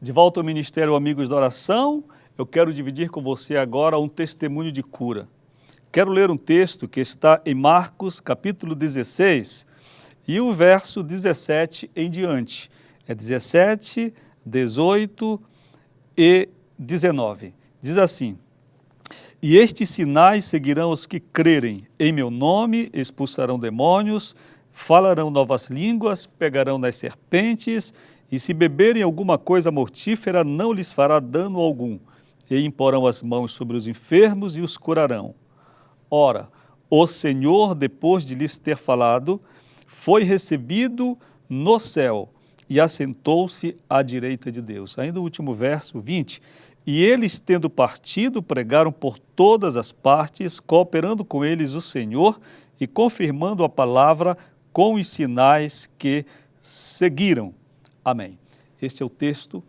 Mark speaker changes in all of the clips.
Speaker 1: De volta ao Ministério Amigos da Oração, eu quero dividir com você agora um testemunho de cura. Quero ler um texto que está em Marcos, capítulo 16, e o verso 17 em diante. É 17, 18 e 19. Diz assim: E estes sinais seguirão os que crerem. Em meu nome expulsarão demônios, falarão novas línguas, pegarão nas serpentes, e se beberem alguma coisa mortífera, não lhes fará dano algum. E imporão as mãos sobre os enfermos e os curarão. Ora, o Senhor, depois de lhes ter falado, foi recebido no céu e assentou-se à direita de Deus. Ainda o último verso, 20. E eles, tendo partido, pregaram por todas as partes, cooperando com eles o Senhor e confirmando a palavra com os sinais que seguiram. Amém. Este é o texto,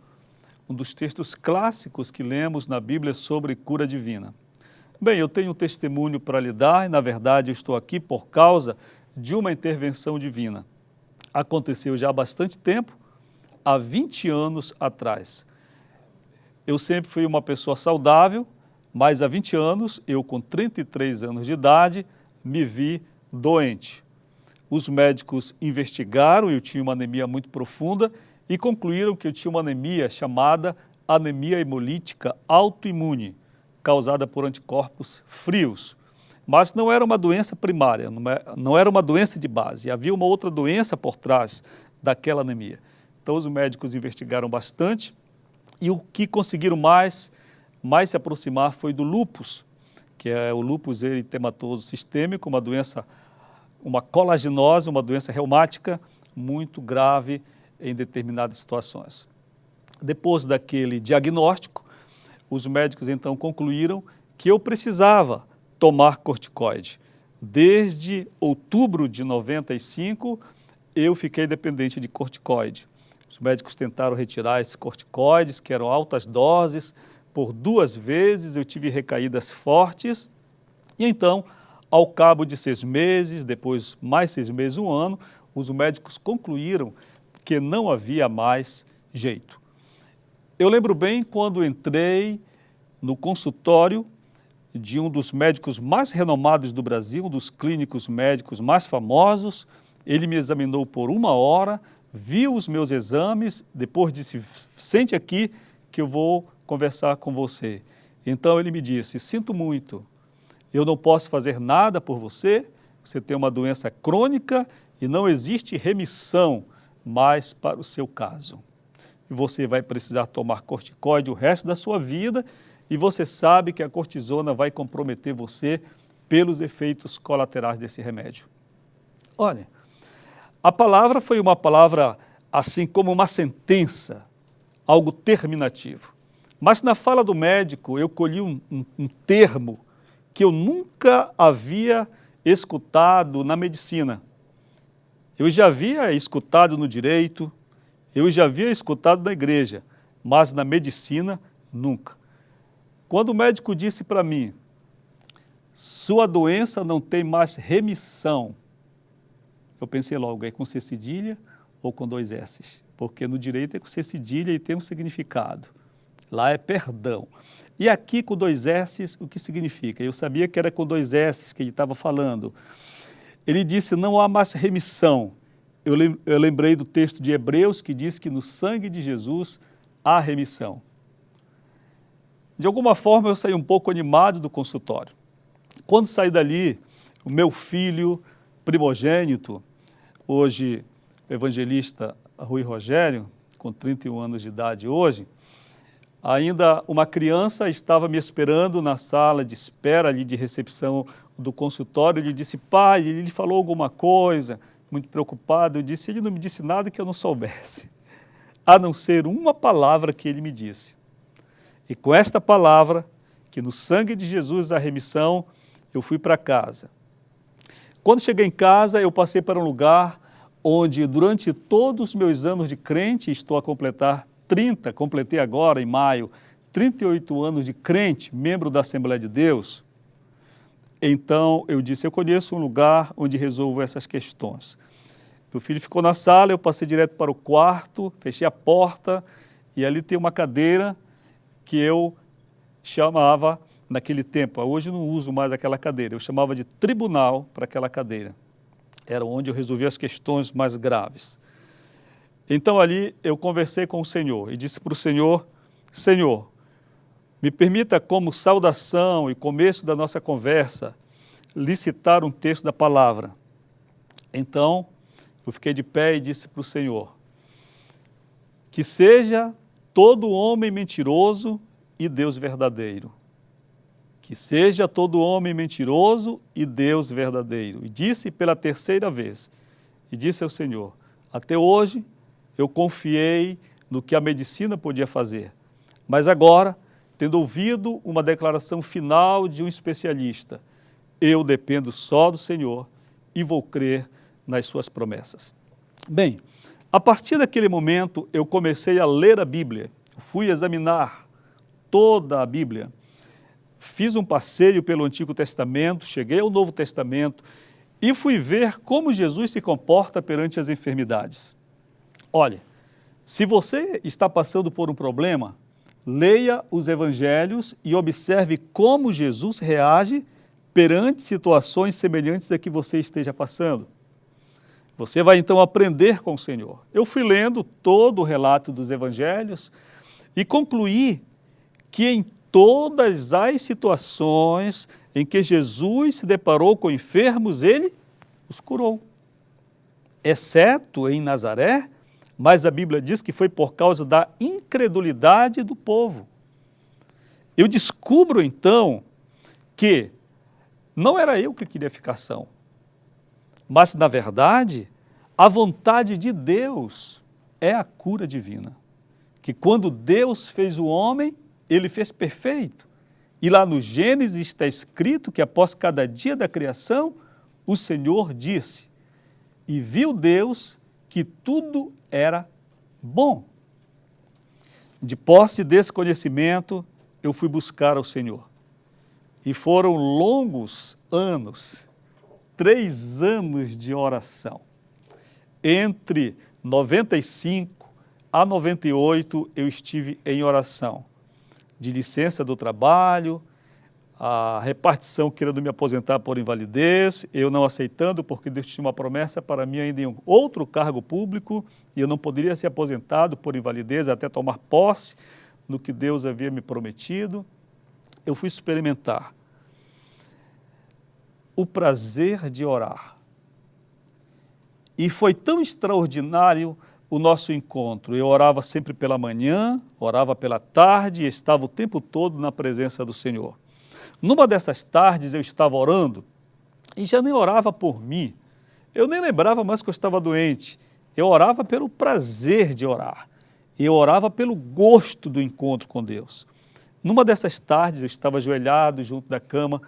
Speaker 1: um dos textos clássicos que lemos na Bíblia sobre cura divina. Bem, eu tenho um testemunho para lhe dar e, na verdade, eu estou aqui por causa de uma intervenção divina. Aconteceu já há bastante tempo, há 20 anos atrás. Eu sempre fui uma pessoa saudável, mas há 20 anos, eu com 33 anos de idade, me vi doente. Os médicos investigaram, eu tinha uma anemia muito profunda e concluíram que eu tinha uma anemia chamada anemia hemolítica autoimune, causada por anticorpos frios. Mas não era uma doença primária, não era uma doença de base, havia uma outra doença por trás daquela anemia. Então os médicos investigaram bastante e o que conseguiram mais se aproximar foi do lúpus, que é o lúpus eritematoso sistêmico, uma doença, uma colagenose, uma doença reumática muito grave em determinadas situações. Depois daquele diagnóstico, os médicos então concluíram que eu precisava tomar corticoide. Desde outubro de 95, eu fiquei dependente de corticoide. Os médicos tentaram retirar esses corticoides, que eram altas doses, por 2 vezes eu tive recaídas fortes, e então, ao cabo de 6 meses, depois mais 6 meses, 1 ano, os médicos concluíram que não havia mais jeito. Eu lembro bem quando entrei no consultório de um dos médicos mais renomados do Brasil, um dos clínicos médicos mais famosos. Ele me examinou por 1 hora, viu os meus exames, depois disse: sente aqui que eu vou conversar com você. Então ele me disse: sinto muito, eu não posso fazer nada por você, você tem uma doença crônica e não existe remissão mais para o seu caso. E você vai precisar tomar corticoide o resto da sua vida e você sabe que a cortisona vai comprometer você pelos efeitos colaterais desse remédio. Olha, a palavra foi uma palavra assim como uma sentença, algo terminativo. Mas na fala do médico eu colhi um termo que eu nunca havia escutado na medicina. Eu já havia escutado no direito, eu já havia escutado na igreja, mas na medicina nunca. Quando o médico disse para mim: sua doença não tem mais remissão, eu pensei logo, é com C cedilha ou com 2 S's? Porque no direito é com C cedilha e tem um significado. Lá é perdão. E aqui com 2 S's, o que significa? Eu sabia que era com 2 S's que ele estava falando. Ele disse: não há mais remissão. Eu lembrei do texto de Hebreus que diz que no sangue de Jesus há remissão. De alguma forma eu saí um pouco animado do consultório. Quando saí dali, o meu filho primogênito, hoje o evangelista Rui Rogério, com 31 anos de idade hoje, ainda uma criança estava me esperando na sala de espera ali de recepção do consultório. Ele disse: pai, ele falou alguma coisa, muito preocupado. Eu disse: ele não me disse nada que eu não soubesse, a não ser uma palavra que ele me disse. E com esta palavra, que no sangue de Jesus há remissão, eu fui para casa. Quando cheguei em casa, eu passei para um lugar onde durante todos os meus anos de crente, estou a completar 30, completei agora em maio, 38 anos de crente, membro da Assembleia de Deus. Então eu disse: eu conheço um lugar onde resolvo essas questões. Meu filho ficou na sala, eu passei direto para o quarto, fechei a porta e ali tem uma cadeira que eu chamava, naquele tempo, hoje eu não uso mais aquela cadeira, eu chamava de tribunal para aquela cadeira. Era onde eu resolvia as questões mais graves. Então ali eu conversei com o Senhor e disse para o Senhor, Senhor, me permita como saudação e começo da nossa conversa, lhe citar um texto da palavra. Então, eu fiquei de pé e disse para o Senhor, que seja todo homem mentiroso e Deus verdadeiro. Que seja todo homem mentiroso e Deus verdadeiro. E disse pela terceira vez, e disse ao Senhor, até hoje eu confiei no que a medicina podia fazer, mas agora, tendo ouvido uma declaração final de um especialista, eu dependo só do Senhor e vou crer nas suas promessas. Bem, a partir daquele momento eu comecei a ler a Bíblia, fui examinar toda a Bíblia, fiz um passeio pelo Antigo Testamento, cheguei ao Novo Testamento e fui ver como Jesus se comporta perante as enfermidades. Olha, se você está passando por um problema, leia os evangelhos e observe como Jesus reage perante situações semelhantes a que você esteja passando. Você vai então aprender com o Senhor. Eu fui lendo todo o relato dos evangelhos e concluí que em todas as situações em que Jesus se deparou com enfermos, ele os curou. Exceto em Nazaré, mas a Bíblia diz que foi por causa da incredulidade do povo. Eu descubro então que não era eu que queria ficar são, mas na verdade a vontade de Deus é a cura divina. Que quando Deus fez o homem, ele fez perfeito. E lá no Gênesis está escrito que após cada dia da criação, o Senhor disse, e viu Deus que tudo era bom. De posse desse conhecimento, eu fui buscar ao Senhor. E foram longos anos, 3 anos de oração. Entre 95 a 98 eu estive em oração. De licença do trabalho, a repartição querendo me aposentar por invalidez, eu não aceitando porque Deus tinha uma promessa para mim ainda em outro cargo público e eu não poderia ser aposentado por invalidez até tomar posse no que Deus havia me prometido. Eu fui experimentar o prazer de orar. E foi tão extraordinário o nosso encontro. Eu orava sempre pela manhã, orava pela tarde e estava o tempo todo na presença do Senhor. Numa dessas tardes eu estava orando e já nem orava por mim. Eu nem lembrava mais que eu estava doente. Eu orava pelo prazer de orar. Eu orava pelo gosto do encontro com Deus. Numa dessas tardes eu estava ajoelhado junto da cama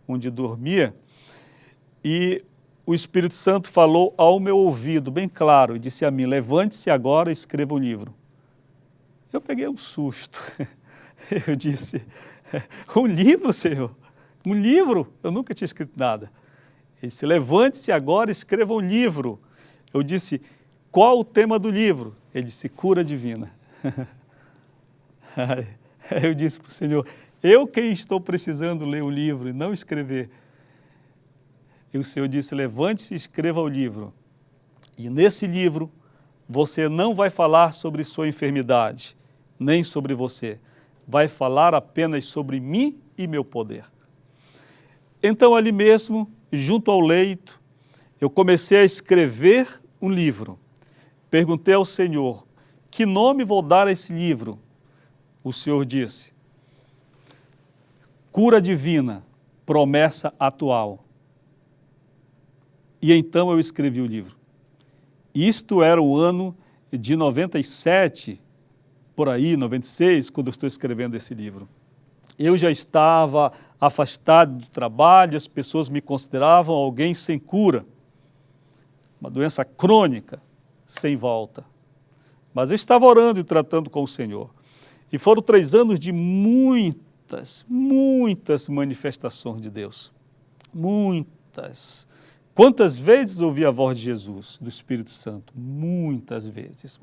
Speaker 1: onde dormia e o Espírito Santo falou ao meu ouvido bem claro e disse a mim, levante-se agora e escreva um livro. Eu peguei um susto. Eu disse, um livro, Senhor? Um livro? Eu nunca tinha escrito nada. Ele disse, levante-se agora e escreva um livro. Eu disse, qual o tema do livro? Ele disse, cura divina. Eu disse para o Senhor, eu quem estou precisando ler um livro e não escrever. E o Senhor disse, levante-se e escreva o livro. E nesse livro, você não vai falar sobre sua enfermidade, nem sobre você. Vai falar apenas sobre mim e meu poder. Então, ali mesmo, junto ao leito, eu comecei a escrever um livro. Perguntei ao Senhor, que nome vou dar a esse livro? O Senhor disse, Cura Divina, Promessa Atual. E então eu escrevi o livro. Isto era o ano de 97, por aí, 96, quando eu estou escrevendo esse livro. Eu já estava afastado do trabalho, as pessoas me consideravam alguém sem cura, uma doença crônica, sem volta. Mas eu estava orando e tratando com o Senhor. E foram 3 anos de muitas manifestações de Deus. Muitas. Quantas vezes ouvi a voz de Jesus, do Espírito Santo? Muitas vezes.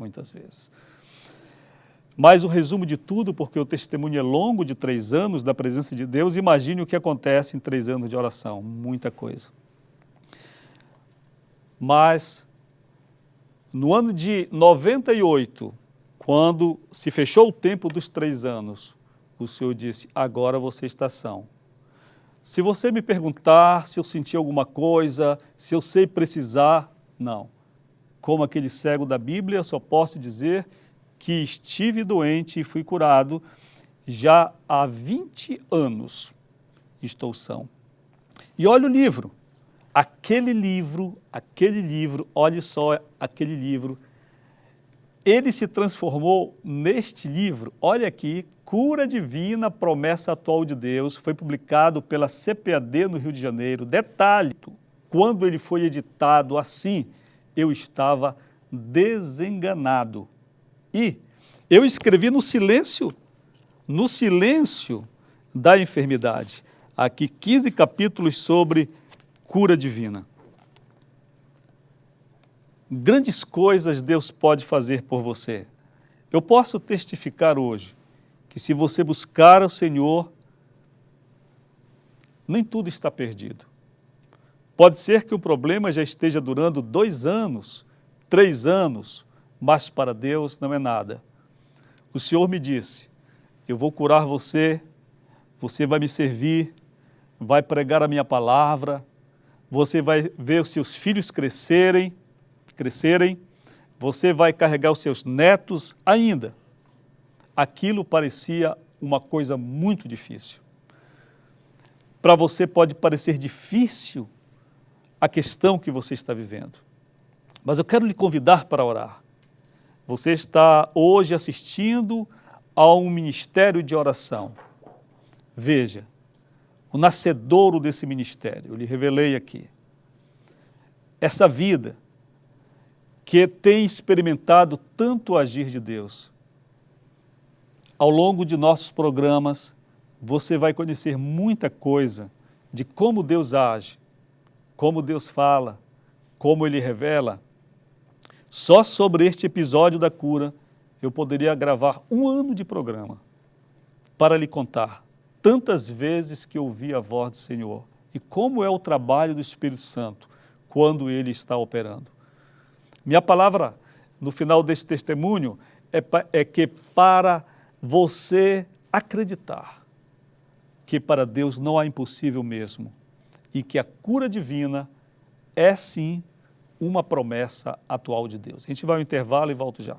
Speaker 1: Mas o resumo de tudo, porque o testemunho é longo, de 3 anos da presença de Deus, imagine o que acontece em 3 anos de oração, muita coisa. Mas, no ano de 98, quando se fechou o tempo dos 3 anos, o Senhor disse, agora você está são. Se você me perguntar se eu senti alguma coisa, se eu sei precisar, não. Como aquele cego da Bíblia, só posso dizer que estive doente e fui curado, já há 20 anos estou são. E olha o livro, aquele livro, olhe só aquele livro, ele se transformou neste livro, olha aqui, Cura Divina, Promessa Atual de Deus, foi publicado pela CPAD no Rio de Janeiro. Detalhe, quando ele foi editado assim, eu estava desenganado. E eu escrevi no silêncio da enfermidade. Aqui 15 capítulos sobre cura divina. Grandes coisas Deus pode fazer por você. Eu posso testificar hoje que se você buscar o Senhor, nem tudo está perdido. Pode ser que o problema já esteja durando 2 anos, 3 anos, mas para Deus não é nada. O Senhor me disse, eu vou curar você, você vai me servir, vai pregar a minha palavra, você vai ver os seus filhos crescerem, você vai carregar os seus netos ainda. Aquilo parecia uma coisa muito difícil. Para você pode parecer difícil a questão que você está vivendo. Mas eu quero lhe convidar para orar. Você está hoje assistindo a um ministério de oração. Veja, o nascedouro desse ministério, eu lhe revelei aqui. Essa vida que tem experimentado tanto o agir de Deus. Ao longo de nossos programas, você vai conhecer muita coisa de como Deus age, como Deus fala, como Ele revela. Só sobre este episódio da cura, eu poderia gravar 1 ano de programa para lhe contar tantas vezes que ouvi a voz do Senhor e como é o trabalho do Espírito Santo quando Ele está operando. Minha palavra no final desse testemunho é que para você acreditar que para Deus não há impossível mesmo e que a cura divina é sim uma promessa atual de Deus. A gente vai ao intervalo e volto já.